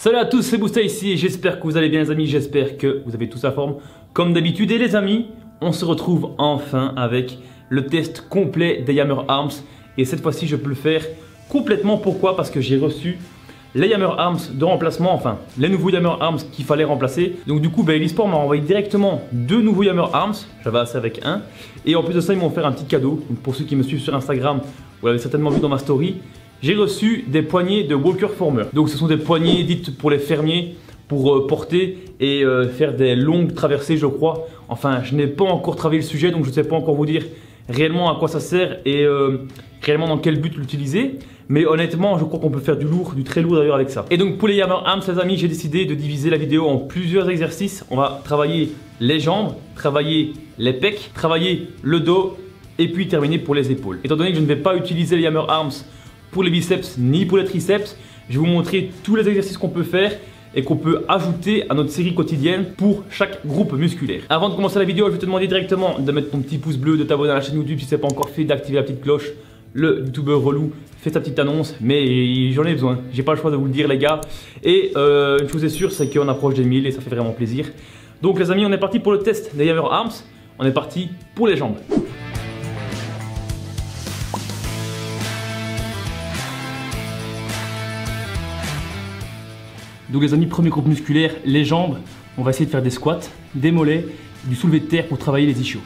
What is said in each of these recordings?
Salut à tous, c'est Bousta ici et j'espère que vous allez bien les amis, j'espère que vous avez tous la forme comme d'habitude. Et les amis, on se retrouve enfin avec le test complet des Yammer Arms. Et cette fois-ci je peux le faire complètement, pourquoi? Parce que j'ai reçu les Yammer Arms de remplacement, enfin les nouveaux Yammer Arms qu'il fallait remplacer. Donc du coup eLesport m'a envoyé directement deux nouveaux Yammer Arms, j'avais assez avec un. Et en plus de ça ils m'ont offert un petit cadeau. Donc pour ceux qui me suivent sur Instagram, vous l'avez certainement vu dans ma story, j'ai reçu des poignées de Walker Former. Donc ce sont des poignées dites pour les fermiers, pour porter et faire des longues traversées je crois. Enfin je n'ai pas encore travaillé le sujet donc je ne sais pas encore vous dire réellement à quoi ça sert et réellement dans quel but l'utiliser. Mais honnêtement je crois qu'on peut faire du lourd, du très lourd d'ailleurs avec ça. Et donc pour les Yammer Arms les amis, j'ai décidé de diviser la vidéo en plusieurs exercices. On va travailler les jambes, travailler les pecs, travailler le dos et puis terminer pour les épaules. Étant donné que je ne vais pas utiliser les Yammer Arms pour les biceps ni pour les triceps, je vais vous montrer tous les exercices qu'on peut faire et qu'on peut ajouter à notre série quotidienne pour chaque groupe musculaire. Avant de commencer la vidéo, je vais te demander directement de mettre ton petit pouce bleu, de t'abonner à la chaîne YouTube si ce n'est pas encore fait, d'activer la petite cloche. Le youtubeur relou fait sa petite annonce, mais j'en ai besoin, j'ai pas le choix de vous le dire les gars. Et une chose est sûre, c'est qu'on approche des 1000 et ça fait vraiment plaisir. Donc les amis, on est parti pour le test des Yammer Arms, on est parti pour les jambes. Donc les amis, premier groupe musculaire, les jambes. On va essayer de faire des squats, des mollets, du soulevé de terre pour travailler les ischios.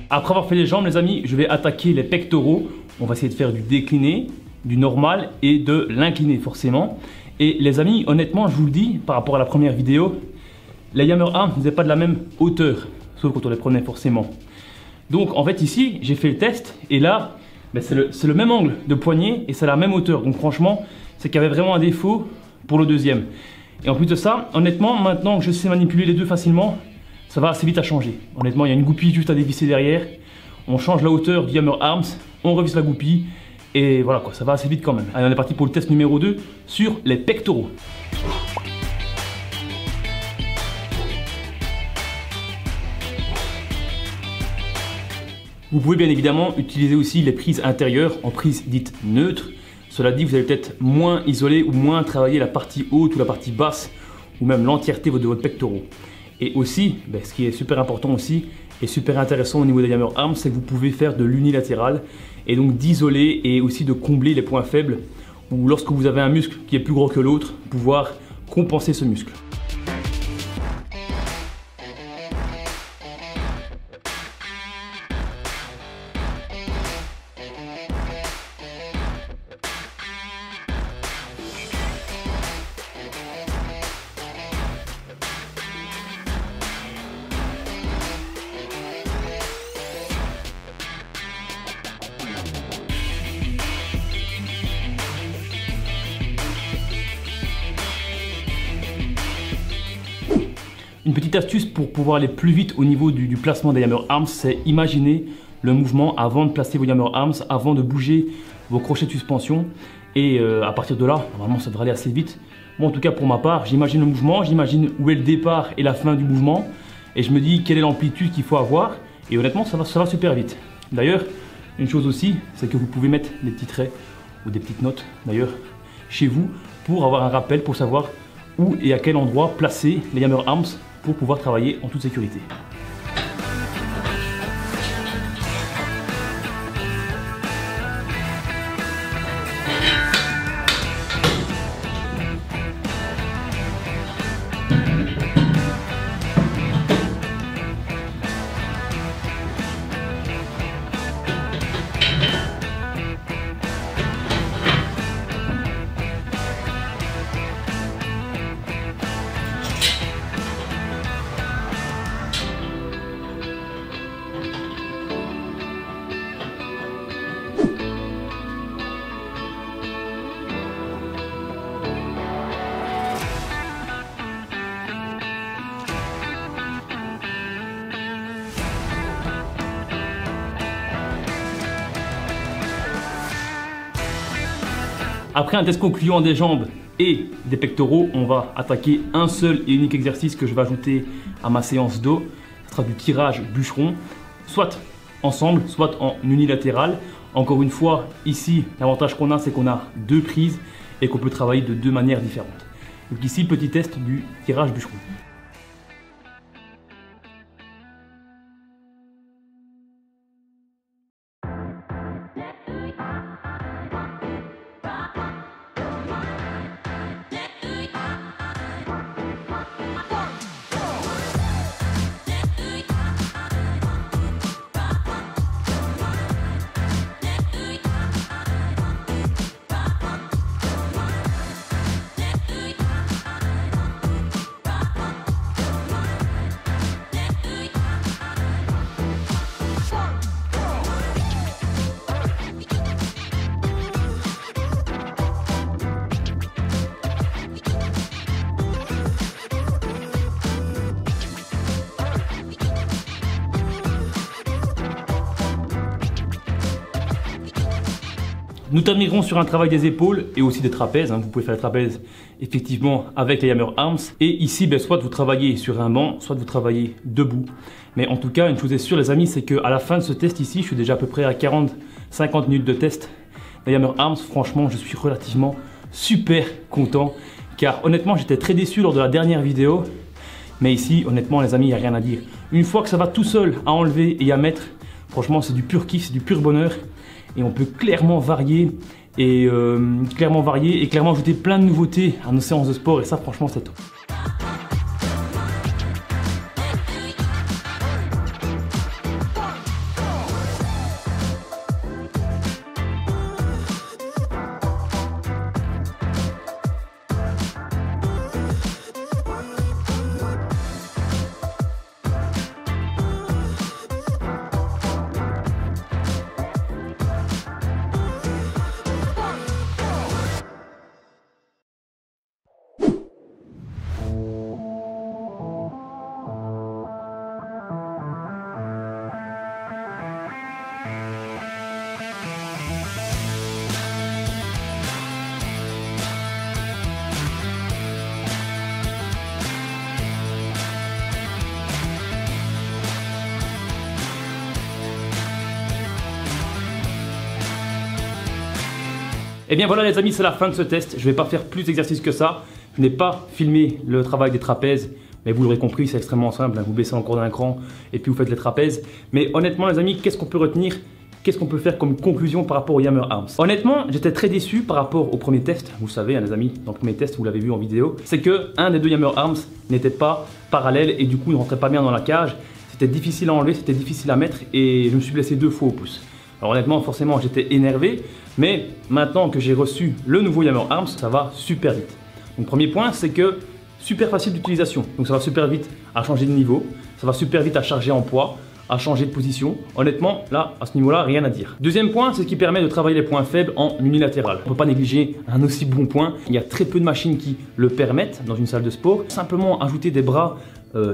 Après avoir fait les jambes les amis, je vais attaquer les pectoraux. On va essayer de faire du décliné, du normal et de l'incliné forcément. Et les amis, honnêtement, je vous le dis, par rapport à la première vidéo, les Yammer Arms n'étaient pas de la même hauteur, sauf quand on les prenait forcément. Donc en fait ici, j'ai fait le test et là, c'est le même angle de poignet et c'est la même hauteur. Donc franchement, c'est qu'il y avait vraiment un défaut pour le deuxième. Et en plus de ça, honnêtement, maintenant que je sais manipuler les deux facilement, ça va assez vite à changer. Honnêtement, il y a une goupille juste à dévisser derrière. On change la hauteur du Yammer Arms, on revisse la goupille et voilà quoi, ça va assez vite quand même. Allez, on est parti pour le test numéro 2 sur les pectoraux. Vous pouvez bien évidemment utiliser aussi les prises intérieures en prise dite neutre. Cela dit, vous allez peut-être moins isoler ou moins travailler la partie haute ou la partie basse ou même l'entièreté de votre pectoraux. Et aussi, ce qui est super important aussi et super intéressant au niveau des Yammer Arms, c'est que vous pouvez faire de l'unilatéral et donc d'isoler et aussi de combler les points faibles ou lorsque vous avez un muscle qui est plus gros que l'autre, pouvoir compenser ce muscle. Une petite astuce pour pouvoir aller plus vite au niveau du placement des Yammer Arms, c'est imaginer le mouvement avant de placer vos Yammer Arms, avant de bouger vos crochets de suspension. Et à partir de là, normalement ça devrait aller assez vite. Moi en tout cas pour ma part, j'imagine le mouvement, j'imagine où est le départ et la fin du mouvement. Et je me dis quelle est l'amplitude qu'il faut avoir. Et honnêtement ça va super vite. D'ailleurs, une chose aussi, c'est que vous pouvez mettre des petits traits ou des petites notes d'ailleurs chez vous pour avoir un rappel, pour savoir où et à quel endroit placer les Yammer Arms pour pouvoir travailler en toute sécurité. Après un test concluant des jambes et des pectoraux, on va attaquer un seul et unique exercice que je vais ajouter à ma séance dos. Ce sera du tirage bûcheron, soit ensemble, soit en unilatéral. Encore une fois, ici, l'avantage qu'on a, c'est qu'on a 2 prises et qu'on peut travailler de 2 manières différentes. Donc ici, petit test du tirage bûcheron. Nous terminerons sur un travail des épaules et aussi des trapèzes. Vous pouvez faire les trapèzes effectivement avec les Yammer Arms. Et ici, soit vous travaillez sur un banc, soit vous travaillez debout. Mais en tout cas, une chose est sûre les amis, c'est qu'à la fin de ce test ici, je suis déjà à peu près à 40-50 minutes de test des Yammer Arms. Franchement, je suis relativement super content. Car honnêtement, j'étais très déçu lors de la dernière vidéo. Mais ici, honnêtement les amis, il n'y a rien à dire. Une fois que ça va tout seul à enlever et à mettre, franchement, c'est du pur kiff, c'est du pur bonheur. Et on peut clairement varier et clairement ajouter plein de nouveautés à nos séances de sport. Et ça, franchement, c'est top. Et bien voilà les amis, c'est la fin de ce test. Je ne vais pas faire plus d'exercices que ça. Je n'ai pas filmé le travail des trapèzes, mais vous l'aurez compris, c'est extrêmement simple. Vous baissez encore d'un cran et puis vous faites les trapèzes. Mais honnêtement les amis, qu'est-ce qu'on peut retenir? Qu'est-ce qu'on peut faire comme conclusion par rapport aux Yammer Arms? Honnêtement, j'étais très déçu par rapport au premier test. Vous savez, les amis, dans le premier test, vous l'avez vu en vidéo, c'est que un des 2 Yammer Arms n'était pas parallèle et du coup ne rentrait pas bien dans la cage. C'était difficile à enlever, c'était difficile à mettre et je me suis blessé 2 fois au pouce. Alors honnêtement, forcément, j'étais énervé, mais maintenant que j'ai reçu le nouveau Yammer Arms, ça va super vite. Donc premier point, c'est que super facile d'utilisation. Donc ça va super vite à changer de niveau, ça va super vite à charger en poids, à changer de position. Honnêtement, là, à ce niveau-là, rien à dire. Deuxième point, c'est ce qui permet de travailler les points faibles en unilatéral. On ne peut pas négliger un aussi bon point. Il y a très peu de machines qui le permettent dans une salle de sport. Simplement ajouter des bras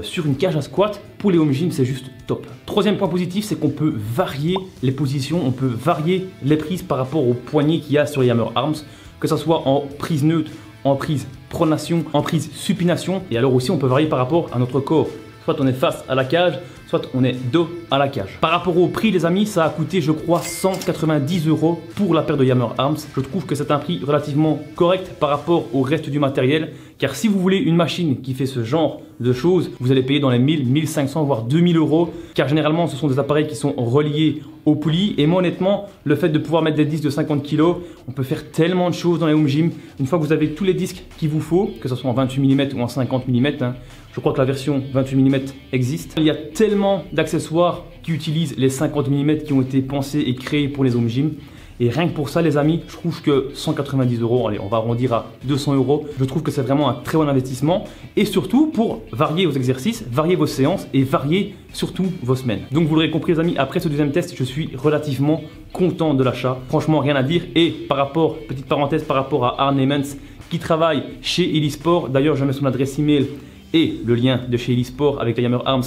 sur une cage à squat pour les home gym, c'est juste top. Troisième point positif, c'est qu'on peut varier les positions, on peut varier les prises par rapport aux poignées qu'il y a sur les Yammer Arms, que ce soit en prise neutre, en prise pronation, en prise supination. Et alors aussi, on peut varier par rapport à notre corps. Soit on est face à la cage, soit on est dos à la cage. Par rapport au prix les amis, ça a coûté je crois 190 € pour la paire de Yammer Arms. Je trouve que c'est un prix relativement correct par rapport au reste du matériel. Car si vous voulez une machine qui fait ce genre de choses, vous allez payer dans les 1000, 1500 voire 2000 €. Car généralement ce sont des appareils qui sont reliés au poulie. Et moi honnêtement, le fait de pouvoir mettre des disques de 50 kg, on peut faire tellement de choses dans les home gym. Une fois que vous avez tous les disques qu'il vous faut, que ce soit en 28 mm ou en 50 mm, je crois que la version 28 mm existe. Il y a tellement d'accessoires qui utilisent les 50 mm qui ont été pensés et créés pour les home gym. Et rien que pour ça les amis, je trouve que 190 €, allez on va arrondir à 200 €, je trouve que c'est vraiment un très bon investissement. Et surtout pour varier vos exercices, varier vos séances et varier surtout vos semaines. Donc vous l'aurez compris les amis, après ce deuxième test, je suis relativement content de l'achat. Franchement rien à dire. Et par rapport, petite parenthèse par rapport à Arne Heymans qui travaille chez Elisport, d'ailleurs je mets son adresse email et le lien de chez Elisport avec la Yammer Arms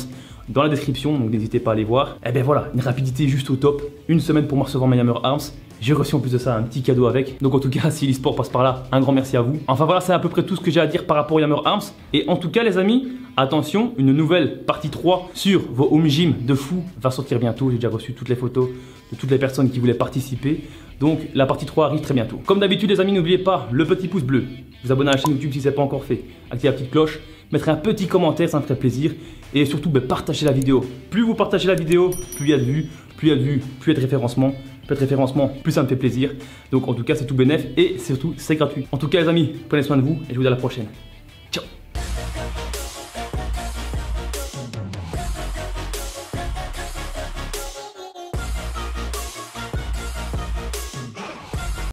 dans la description, donc n'hésitez pas à aller voir. Et bien voilà, une rapidité juste au top. Une semaine pour me recevoir ma Yammer Arms j'ai reçu en plus de ça un petit cadeau avec. Donc en tout cas, si l'e-sport passe par là, un grand merci à vous. Enfin voilà, c'est à peu près tout ce que j'ai à dire par rapport au Yammer Arms. Et en tout cas les amis, attention, une nouvelle partie 3 sur vos home gym de fou va sortir bientôt. J'ai déjà reçu toutes les photos de toutes les personnes qui voulaient participer. Donc la partie 3 arrive très bientôt. Comme d'habitude les amis, n'oubliez pas le petit pouce bleu, vous abonner à la chaîne YouTube si ce n'est pas encore fait, activez la petite cloche, mettre un petit commentaire, ça me ferait plaisir. Et surtout partagez la vidéo. Plus vous partagez la vidéo, plus il y a de vues, plus il y a de vues, plus il y a de référencement. Plus il y a de référencement, plus ça me fait plaisir. Donc en tout cas c'est tout bénef et surtout c'est gratuit. En tout cas les amis, prenez soin de vous et je vous dis à la prochaine.